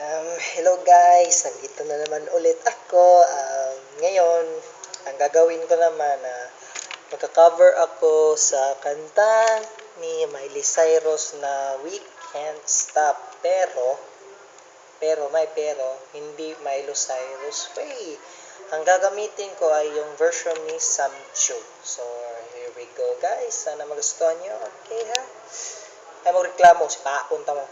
Hello guys, nandito na naman ulit ako. Ngayon, ang gagawin ko naman na magka-cover ako sa kanta ni Miley Cyrus na We Can't Stop. Pero, hindi Miley Cyrus. Hey, ang gagamitin ko ay yung version ni Sam Chu. So, here we go guys. Sana magustuhan nyo. Okay ha? Ay, magreklamo. Si papunta mo.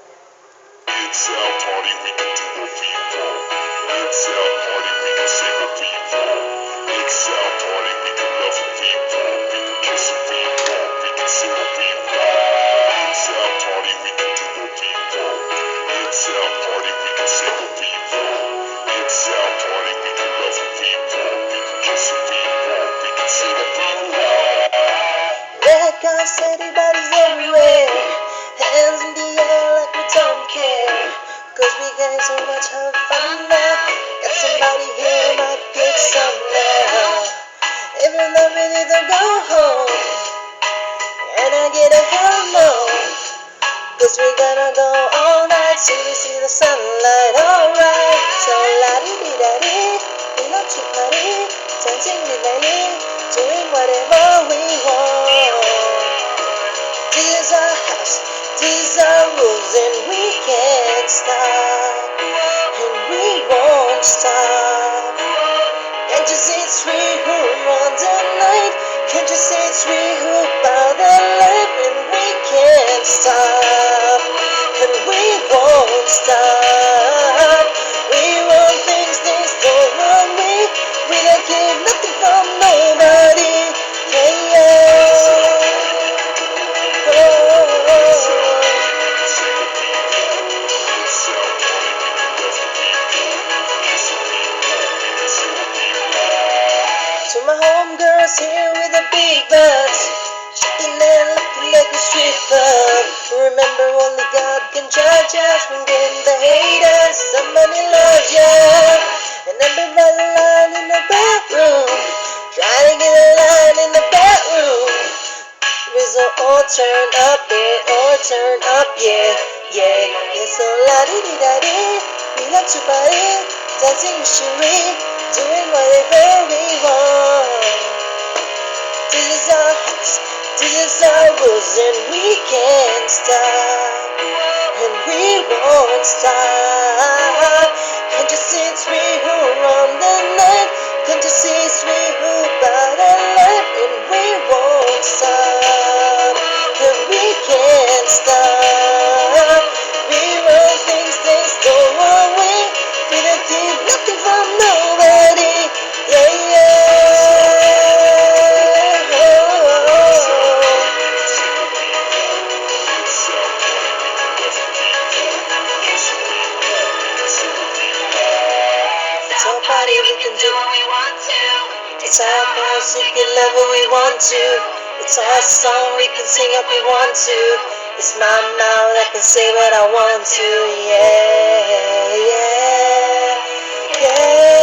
It's our party, we can do what we want. It's our party, we can say what we want. It's our party, we can love what we want. We can kiss what we want. We can say what we want. It's our party, we can do what we want. It's our party, we can say what we want. It's our party, we can love what we want. We can kiss what we want. We can say what we want. Red guys, everybody's everywhere. Hands in the air like we don't care. Cause we got so much fun now. Got somebody here might get some now. Even though we need to go home, and I get a hell no. Cause we gonna go all night till we see the sunlight. Alright, so la-di-di-da-di, we love to party, dancing midnight, doing whatever we want. This is our house, these are rules, and we can't stop, and we won't stop. Can't you see it's we who run the night? Can't you see it's we who bow the life? And we can't stop, and we won't stop. We run things don't run we. We don't keep nothing from nobody. To my homegirls here with the big butts, shaking and looking like a stripper. Remember, only God can judge us from getting the haters. Somebody loves you, and everybody lying in the bathroom, trying to get a line in the bedroom. It's all turn up, all turn up, yeah. So la-di-di-da-di, we love to party, dancing with Cherie, doing whatever we want. This is our house, this is our rules, and we can't stop, and we won't stop. Can't you see it's we who run the night? Can't you see it's we who bow the light? And we won't stop, and we can't stop. We run things don't run away. We don't keep nothing from nobody. It's our party, we can do what we want to. It's our house, we can love what we want to. It's our song, we can sing if we want to. It's my mouth, I can say what I want to. Yeah.